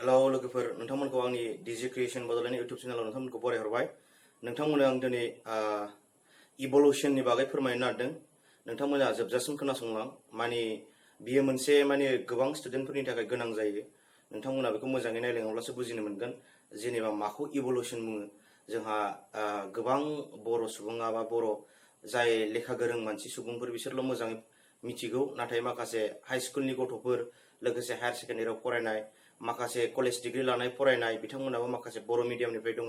Hello लोगोफोर नोंथांमोनखौ आंनि digi creation Bodoland YouTube चेनेलाव नोंथांमोनखौ बरायहरबाय। नोंथांमोननो आं दिनै इभल्युशननि बागै फोरमायनो नागिरदों। नोंथांमोना जोबजासिम खोनासंलां, माने बियो मोनसे गोबां स्टुडेन्टफोरनि थाखाय गोनां जायो। नोंथांमोना बेखौ मोजाङै नायलाङोब्लासो बुजिनो मोनगोन जेनेबा माखौ इभल्युशन बुङो। जोंहा गोबां बर' सुबुङा बा बर' जाय लेखा गोरों मानसि सुबुंफोर बिसोरल' मोजाङै मिथिगौ, नाथाय माखासे हाइ स्कुलनि गथ'फोर, लोगोसे हायार सेकेन्डारियाव फरायनाय, माखासे कलेज डिग्री लानाय फरायनाय बिथांमोनाबो माखासे बर' मिडियामनिफ्राय दङ।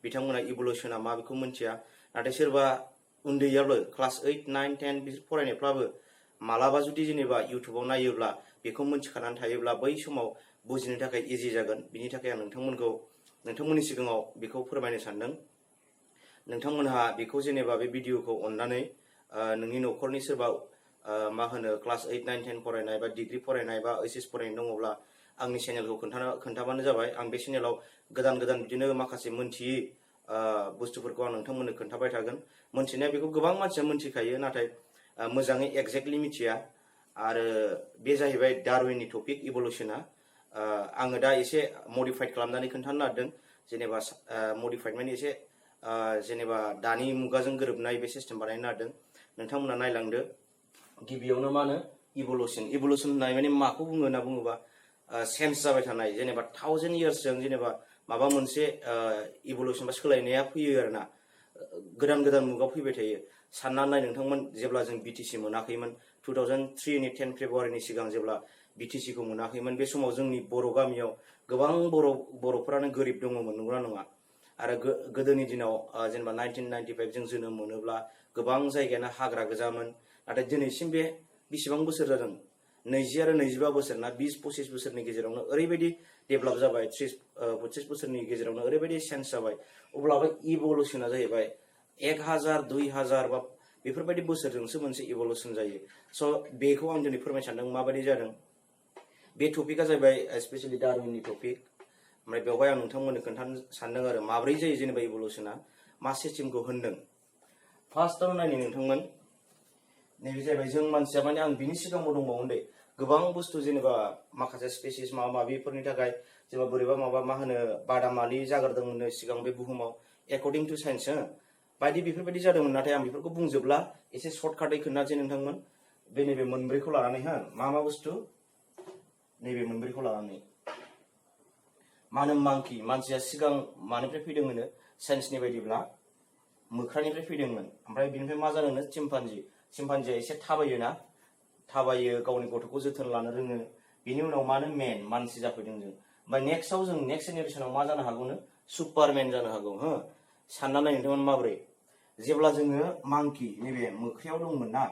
बिथांमोना इभल्युशना मा बेखौ मिथिया। नाथाय सोरबा उन्दैयावबो क्लास 8, 9, 10 बिसोर फरायनायफ्राबो मालाबा जुदि जेनेबा इउटुबाव नायोब्ला बेखौ मिथिखानानै थायोब्ला बै समाव बुजिनो थाखाय इजि जागोन। बिनि थाखाय आं नोंथांमोननि सिगाङाव बेखौ फोरमायनो सानदों। नोंथांमोनहा बेखौ जेनेबा बे भिडिअखौ अननानै नोंनि न'खरनि सोरबा क्लास 8, 9, 10 फरायनाय बा डिग्री फरायनाय बा HS फरायनाय दङब्ला आंनि चेनेलखौ खोन्थाबानो जाबाय। आं बे चेनेलाव गोदान बिदिनो माखासे मोनथियै बुस्थुफोरखौ आं नोंथांमोननो खोन्थाबाय थागोन। मोनथिनाया बेखौ गोबां मानसिया मोनथिखायो, नाथाय मोजाङै एक्जेक्टलि मिथिया। आरो बे जाहैबाय डारविननि टपिक इभल्युशना। आङो दा एसे मडिफाइड खालामनानै खोन्थानो नागिरदों। जेनेबा मडिफाइड माने एसे जेनेबा दानि मुगाजों गोरोबनाय बे सिस्टेम बानायनो नागिरदों। नोंथांमोना नायलांदो। गिबियावनो इभल्युशन होननाय माने माखौ बुङो होनना बुङोबा चेन्ज जाबाय थानाय, जेनेबा 1000 इयार्सजों जेनेबा माबा मोनसे इभल्युशन बा सोलायनाया फैयो आरोना। गोदान मुगायाव फैबाय थायो। साननानै नाय नोंथांमोन, जेब्ला जों BTC मोनाखैमोन 2003 नि 10 फेब्रुवारिनि सिगां जेब्ला BTC खौ मोनाखैमोन, बे समाव जोंनि बर' गामियाव गोबां बर'फोरानो गोरिब दङमोन, नंगौना नङा? आरो गोदोनि दिनाव जेनेबा 1995 जों जोनोम मोनोब्ला गोबां जायगायानो हाग्रा गोजामोन। नाथाय दिनैसिम बे बेसेबां बोसोर जादों, 20 आरो 25 बोसोर ना 20-25 बोसोरनि गेजेरावनो ओरैबायदि डेभेलप जाबाय, 30-25 बोसोरनि गेजेरावनो ओरैबायदि चेन्ज जाबाय। अब्लाबो इभल्युशना जाहैबाय 1000, 2000 बा बेफोरबायदि बोसोरजोंसो मोनसे इभल्युशन जायो। स' बेखौ आं दिनै फोरमायनो सानदों माबायदि जादों। बे टपिकआ जाहैबाय स्पेशेलि डारविननि टपिक। ओमफ्राय बेवहाय आं नोंथांमोननो खोन्थानो सानदों आरो माब्रै जायो जेनेबा इभल्युशना, मा सिस्टेमखौ होनदों। फार्स्टआव नायनो नोंथांमोन, नैबे जाहैबाय जों मानसिया, माने आं बिनि सिगांबो दंबावो दे गोबां बुस्थु, जेनेबा माखासे स्पेसिस माबिफोरनि थाखाय जेनेबा बोरैबा बादामालि जाग्रोदोंमोननो सिगां बे बुहुमाव एकर्डिं टु साइन्स बायदि बेफोरबायदि जादोंमोन। नाथाय आं बेफोरखौ बुंजोबला, एसे सर्टकाटै खोन्थानोसै नोंथांमोन। बे नैबे मोनब्रैखौ लानानै मा बुस्थु, नैबे मोनब्रैखौ लानानै मानसिया सिगां मानिफ्राय फैदों होनो साइन्सनि बायदिब्ला मोख्रानिफ्राय फैदोंमोन। ओमफ्राय बिनिफ्राय मा जादोंनो चिम्पान्जिया एसे थाबायो, गावनि गथ'खौ जोथोन लानो रोङो। बिनि उनाव मानसि जाफैदों जों। ओमफ्राय नेक्स्ट जेनेरेसनाव मा जानो हागौनो, सुपारमेन जानो हागौ। सानना नाय नोंथांमोन माब्रै। जेब्ला जोङो नैबे मोख्रायाव दंमोन ना,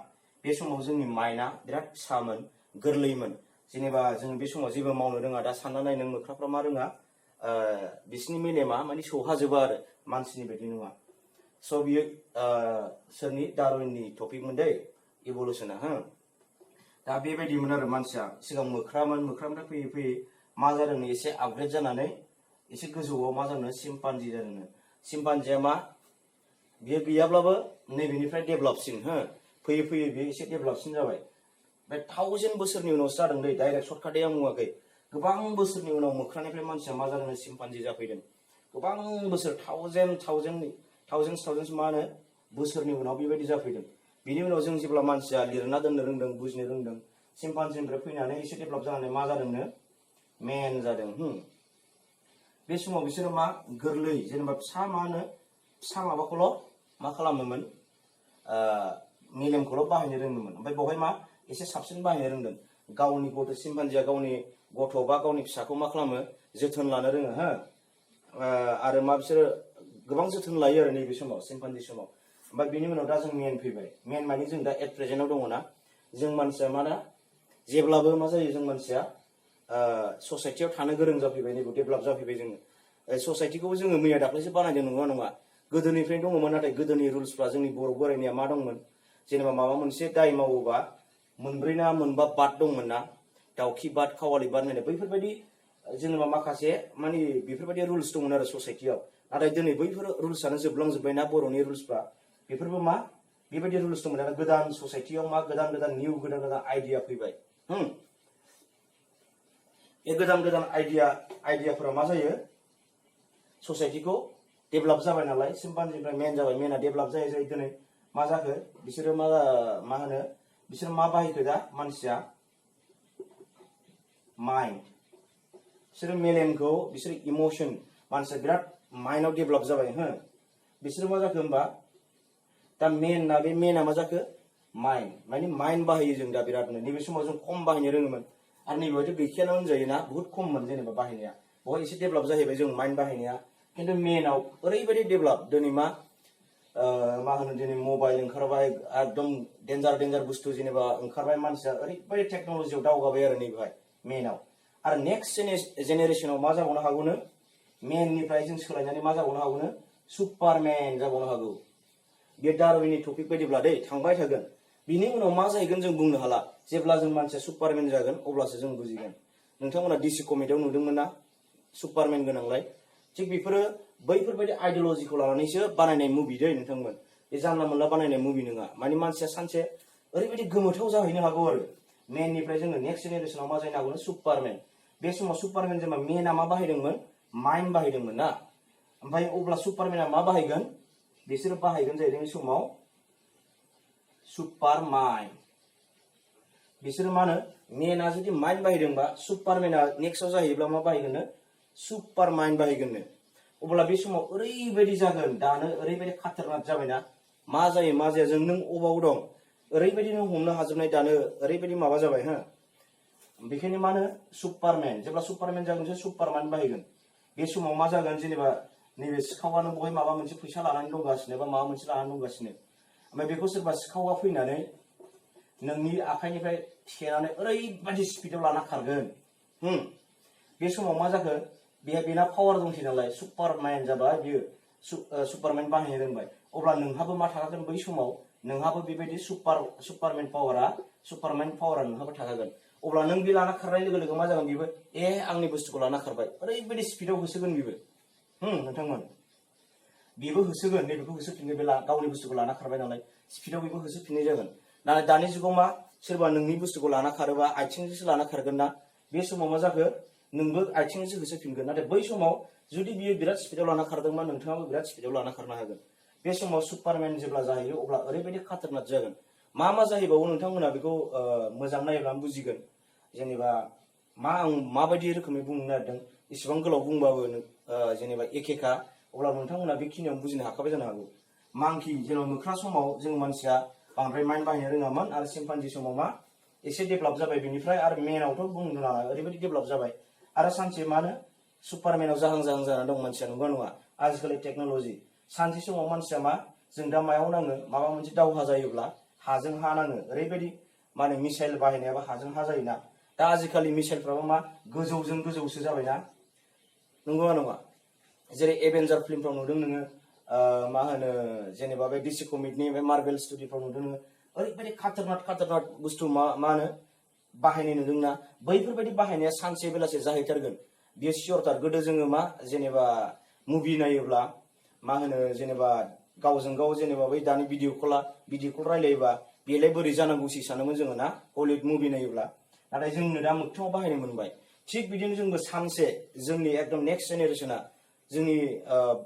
बे समाव जोंनि माइन्डआ बिराद फिसामोन, गोरलैमोन। जेनेबा जों बे समाव जेबो मावनो रोङा। दा सानना नाय नों, मोख्राफ्रा मा रोङा, बिसिनि मेलेमा माने सौहाजोबा आरो मानसिनि बायदि नङा। स' बियो सोरनि, डारविननि टपिकमोन दै इभल्युशना। दा बेबायदिमोन आरो मानसिया सिगां मोख्रानिफ्राय फैयै फैयै मा जादोंनो, एसे आपग्रेड जानानै एसे गोजौआव मा जादोंनो, चिम्पान्जि जादोंनो। चिम्पान्जिया बियो गैयाब्लाबो नैबेनिफ्राय डेभेलपसिन फैयै फैयै बियो एसे डेभेलपसिन जाबाय। बे 1000 बोसोरनि उनावसो जादों दै, डाइरेक्ट सर्टकाटै आं बुङाखै। गोबां बोसोरनि उनाव मोख्रानिफ्राय मानसिया मा जादों, चिम्पान्जि जाफैदों। गोबां बोसोर, थावजेन्स बोसोरनि उनाव बेबायदि जाफैदों। बिनि उनाव जों जेब्ला मानसिया लिरना दोननो रोंदों, बुजिनो रोंदों, चिम्पान्जिनिफ्राय फैनानै एसे डेभेलप जानानै मा जादोंनो, मेन जादों। बे समाव बिसोरो गोरलै, जेनेबा फिसा माबाखौल' मा खालामोमोन, मेलेमखौल' बाहायनो रोङोमोन। ओमफ्राय बेवहाय एसे साबसिन बाहायनो रोंदों। गावनि चिम्पान्जिया गावनि गथ' बा गावनि फिसाखौ मा खालामो, जोथोन लानो रोङो। आरो बिसोरो गोबां जोथोन लायो आरो नैबे समाव, चिम्पान्जि समाव। ओमफ्राय बिनि उनाव दा जों मेन फैबाय। मेन माने जों दा एट प्रेजेन्टआव दङना, जों मानसिया जेब्लाबो मा जायो, जों मानसिया ससाइटियाव थानो गोरों जाफैबाय, नैबे डेभेलप जाफैबाय जोङो। ससाइटिखौबो जोङो मैया दाख्लैसो बानायदों, नङा। गोदोनिफ्रायनो दङमोन, नाथाय गोदोनि रुल्सफ्रा जोंनि बर' बोरायनिया मा दंमोन, जेनेबा माबा मोनसे दाय मावोबा 4 ना 5 बाद दंमोन ना, दाउखि बाद, खावालि बाद होननाय बैफोरबायदि जेनेबा माखासे बेफोरबायदि रुल्स दंमोन आरो ससाइटियाव। नाथाय दिनै बैफोर रुल्सआनो जोबलांजोब्बायना, बर'नि रुल्सफ्रा बेफोरबो बेबायदि रुल्स दंमोन। आरो गोदान ससाइटियाव गोदान आइडिया फैबाय। बे गोदान गोदान आइडियाफोरा मा जायो ससाइटिखौ डेभेलप जाबाय नालाय चिम्पान्जिनिफ्राय मेन जाबाय मेना डेभेलप जायै जायै दिनै मा जाखो बिसोरो मा होनो बिसोर मा बाहायखो दा मानसिया माइन्ड बिसोरो मेलेमखौ बिसोर इमोशन मानसिया बिराद माइन्डआव डेभेलप जाबाय हो बिसोरो मा जाखो होमबा दा बे मेना मा जाखो माइन्ड माने माइन्ड बाहायो जों दा बिरादनो नैबे समाव जों खम बाहायनो रोङोमोन आरो नैबेहायथ' गैखायानो होनजायोना बुहुत खममोन जेनेबा बाहायनाया बहाय एसे डेभेलप जाहैबाय जों माइन्ड बाहायनाया खिन्थु मेनाव ओरैबायदि डेभेलप दिनै मा होनो दिनै मबाइल ओंखारबाय एकदम डेन्जार बुस्थु जेनेबा ओंखारबाय मानसिया ओरैबायदि टेक्न'लजियाव दावगाबाय आरो नैबेहाय मेनाव आरो नेक्स्ट जेनेरेसनाव मा जाबावनो हागौनो मेननिफ्राय जों सोलायनानै मा जाबावनो हागौनो सुपारमेन जाबावनो हागौ बे डारविननि टपिक बायदिब्ला दै थांबाय थागोन बिनि उनाव मा जाहैगोन जों बुंनो हाला जेब्ला जों मानसिया सुपारमेन जागोन अब्लासो जों बुजिगोन नोंथांमोना डिसि कमिटियाव नुदोंमोन ना सुपारमेन गोनांलाय थिग बेफोरो बैफोरबायदि आइडियलजिखौ लानानैसो बानायनाय मुभि दै नोंथांमोन बे जानला मोनला बानायनाय मुभि नङा माने मानसिया सानसे ओरैबायदि गोमोथाव जाहैनो हागौ आरो मेननिफ्राय जोङो नेक्स्ट जेनेरेसनाव मा जाहैनो हागौ सुपारमेन बे समाव सुपारमेन जेनेबा मेना मा बाहायदोंमोन माइन्ड बाहायदोंमोन ना ओमफ्राय अब्ला सुपारमेना मा बाहायगोन बिसोरो बाहायगोन जाहैदों बे समाव सुपार माइन्ड बिसोरो मा होनो मेना जुदि माइन्ड बाहायदोंबा सुपारमेना नेक्स्टआव जाहैब्ला मा बाहायगोननो सुपार माइन्ड बाहायगोननो अब्ला बे समाव ओरैबायदि जागोन दानो ओरैबायदि खाथारनाक जाबायना मा जायो मा जाया जों नों अबाव दं ओरैबायदि नों हमनो हाजोबनाय दानो ओरैबायदि माबा जाबाय हो बेखायनो मा होनो सुपारमेन जेब्ला सुपारमेन जागोनसो सुपारमेन बाहायगोन बे समाव मा जागोन जेनेबा नैबे सिखावानो बहाय माबा मोनसे फैसा लानानै दंगासिनो बा माबा मोनसे लानानै दंगासिनो ओमफ्राय बेखौ सोरबा सिखावा फैनानै नोंनि आखाइनिफ्राय थेनानै ओरैबायदि स्पिडआव लाना खारगोन बे समाव मा जाखो बेना पावार दंसै नालाय सुपारमेन जाबाय बियो सुपारमेन बाहायनो रोंबाय अब्ला नोंहाबो मा थाखागोन बै समाव नोंहाबो बेबायदि सुपारमेन पावारा नोंहाबो थाखागोन अब्ला नों बे लाना खारनाय लोगो लोगो मा जागोन बेबो आंनि बुस्थुखौ लाना खारबाय ओरैबायदि स्पिडआव होसोगोन बेबो नोंथांमोन बेबो होसोगोन नैबेखौ होसोफिनगोन बे गावनि बुस्थुखौ लाना खारबाय नालाय स्पिडआव बेबो होसोफिननाय जागोन नाथाय दानि जुगाव मा सोरबा नोंनि बुस्थुखौ लाना खारोबा आथिंजोंसो लाना खारगोन ना बे समाव मा जाखो नोंबो आथिंजोंसो होसोफिनगोन नाथाय बै समाव जुदि बियो बिराद स्पिडआव लाना खारदोंबा नोंथाङाबो बिराद स्पिडआव लाना खारनो हागोन बे समाव सुपारमेन जेब्ला जाहैयो अब्ला ओरैबायदि खाथारनाक जागोन मा जाहैबावो नोंथांमोना बेखौ मोजां नायोब्ला बुजिगोन जेनेबा आं माबायदि रोखोमै बुंनो नागिरदों इसेबां गोलाव बुंबाबो जेनेबा एखेखा अब्ला नोंथांमोना बेखिनियाव बुजिनो हाखाबाय जानो हागौ मांकि जेनेबा मोख्रा समाव जों मानसिया बांद्राय माइन्ड बाहायनो रोङामोन आरो चिम्पान्जि समाव मा एसे डेभेलप जाबाय बेनिफ्राय आरो मेनावथ' बुंनो नाङा ओरैबायदि डेभेलप जाबाय आरो सानसे मा होनो सुपारमेनाव जाहां जानानै दं मानसिया नंगौ नङा आजिखालि टेक्न'लजि सानसे समाव मानसिया मा जों दा मायाव नाङो माबा मोनसे दावहा जायोब्ला हाजों हा नाङो ओरैबायदि मा होनो मिसाइल बाहायनायाबो हाजों हा जायोना दा आजिखालि मिसाइलफ्राबो मा गोजौजों गोजौसो जाबायना नंगौना नङा जेरै एभेन्जार फिल्मफ्राव नुदों नोङो मा होनो जेनेबा बे डिसि कमिकनि बे मार्भेल स्टुडिय'फ्राव नुदों नोङो ओरैबायदि खाथारनाक बुस्थु मा होनो बाहायनाय नुदोंना बैफोरबायदि बाहायनाया सानसे बेलासे जाहैथारगोन बियो सियरथार गोदो जोङो मा जेनेबा मुभि नायोब्ला मा होनो जेनेबा गावजों गाव जेनेबा बै दानि भिडिअ कल रायलायोबा बेलाय बोरै जानांगौसै सानोमोन जोङो ना हलिउद मुभि नायोब्ला नाथाय जोंनो दा मोगथाङाव बाहायनो मोनबाय थिग बिदिनो जोंबो सानसे जोंनि एकदम नेक्स्ट जेनेरेसना जोंनि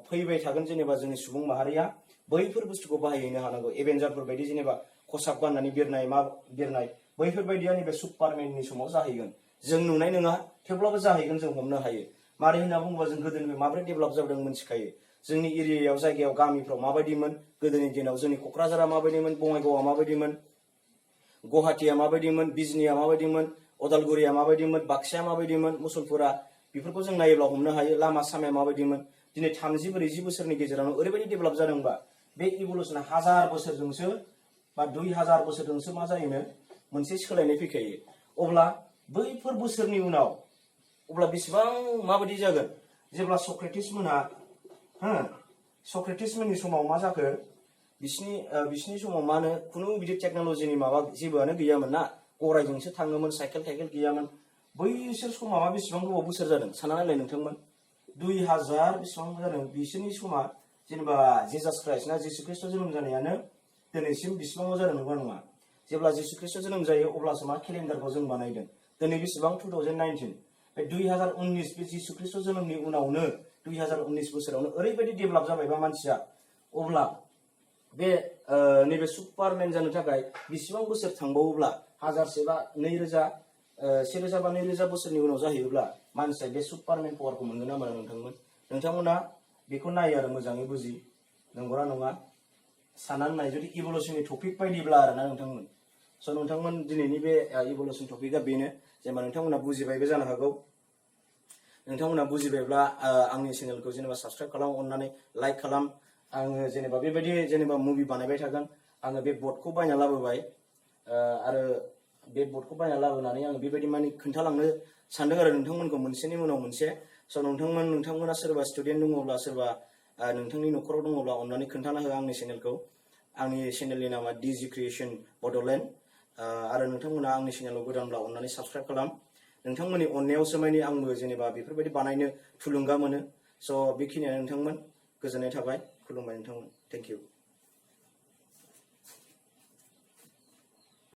फैबाय थागोन जेनेबा जोंनि सुबुं माहारिया बैफोर बुस्थुखौ बाहायहैनो हानांगौ एभेन्जारफोर बायदि जेनेबा खसाब गाननानै बिरनाय बैफोरबायदिया नैबे सुपारमेननि समाव जाहैगोन जों नुनाय नङा थेवब्लाबो जाहैगोन जों हमनो हायो मारै होनना बुङोबा जों गोदोनिफ्राय माबोरै डेभेलप जाबोदों मिथिखायो जोंनि एरियायाव जायगायाव गामिफ्राव माबायदिमोन गोदोनि दिनाव जोंनि क'क्राझारा माबायदिमोन बङाइगावआ माबायदिमोन गुवाहाटिया माबायदिमोन बिजनीया माबायदिमोन अदालगुरिया माबायदिमोन बाक्साया माबायदिमोन मुसलपुरा बेफोरखौ जों नायोब्ला हमनो हायो लामा सामाया माबायदिमोन दिनै 30-40 बोसोरनि गेजेरावनो ओरैबायदि डेभेलप जादोंबा बे इभल्युसना 1000 बोसोरजोंसो बा 2000 बोसोरजोंसो मा जायोनो मोनसे सोलायनाय फैखायो अब्ला बैफोर बोसोरनि उनाव अब्ला बेसेबां माबायदि जागोन जेब्ला सक्रेटिस मोननि समाव मा जाखो बिसिनि समाव मा होनो खुनु बिदि टेक्न'लजिनि माबा जेबोआनो गैयामोन ना गरायजोंसो थाङोमोन साइकेल गैयामोन बैसोर समा मा बेसेबां गोबाव बोसोर जादों सानना नायलाय नोंथांमोन 2000 बेसेबां जादों बिसोरनि समा जेनेबा जिसास क्राइस्ट ना जिसु ख्रिस्ट जोनोम जानायानो दिनैसिम बेसेबां जादों नंगौ नङा जेब्ला जिसु ख्रिस्ट जोनोम जायो अब्लासो मा केलेन्डारखौ जों बानायदों दिनै बेसेबां 2019 बे 2019 बे जिसु ख्रिस्ट जोनोमनि उनावनो 2019 बोसोरावनो ओरैबायदि डेभेलप जाबायबा मानसिया अब्ला बे नैबे सुपारमेन जानो थाखाय बेसेबां बोसोर थांबावोब्ला 1000 बा 2000 1000 बा 2000 बोसोरनि उनाव जाहैयोब्ला मानसिया बे सुपारमेन पावारखौ मोनगोन ना मोना नोंथांमोना बेखौ नायो आरो मोजाङै बुजि नंगौना नङा साननानै नाय जुदि इभल्युशननि टपिक बायदिब्ला आरोना नोंथांमोन स' नोंथांमोन दिनैनि बे इभल्युशन टपिकआ बेनो जेनेबा नोंथांमोना बुजिबायबो जानो हागौ नोंथांमोना बुजिबायब्ला आंनि चेनेलखौ जेनेबा साबस्क्राइब खालाम अननानै लाइक खालाम आङो जेनेबा बेबायदि जेनेबा मुभि बानायबाय थागोन आङो बे बर्डखौ बायना लाबोबाय आरो बे बर्डखौ बायना लाबोनानै आङो बेबायदि माने खोन्थालांनो सानदों आरो नोंथांमोनखौ मोनसेनि उनाव मोनसे स' नोंथांमोना सोरबा स्टुडेन्ट दङब्ला सोरबा नोंथांनि न'खराव दङब्ला अननानै खोन्थाना हो आंनि चेनेलखौ आंनि चेनेलनि नामा डिजि क्रिएशन बड'लेण्ड आरो नोंथांमोना आंनि चेनेलाव गोदानब्ला अननानै साबस्क्राइब खालाम नोंथांमोननि अननायावसो माने आंबो जेनेबा बेफोरबायदि बानायनो थुलुंगा मोनो स' बेखिनियानो नोंथांमोन गोजोननाय थाबाय खुलुमबाय नोंथांमोन थेंक इउ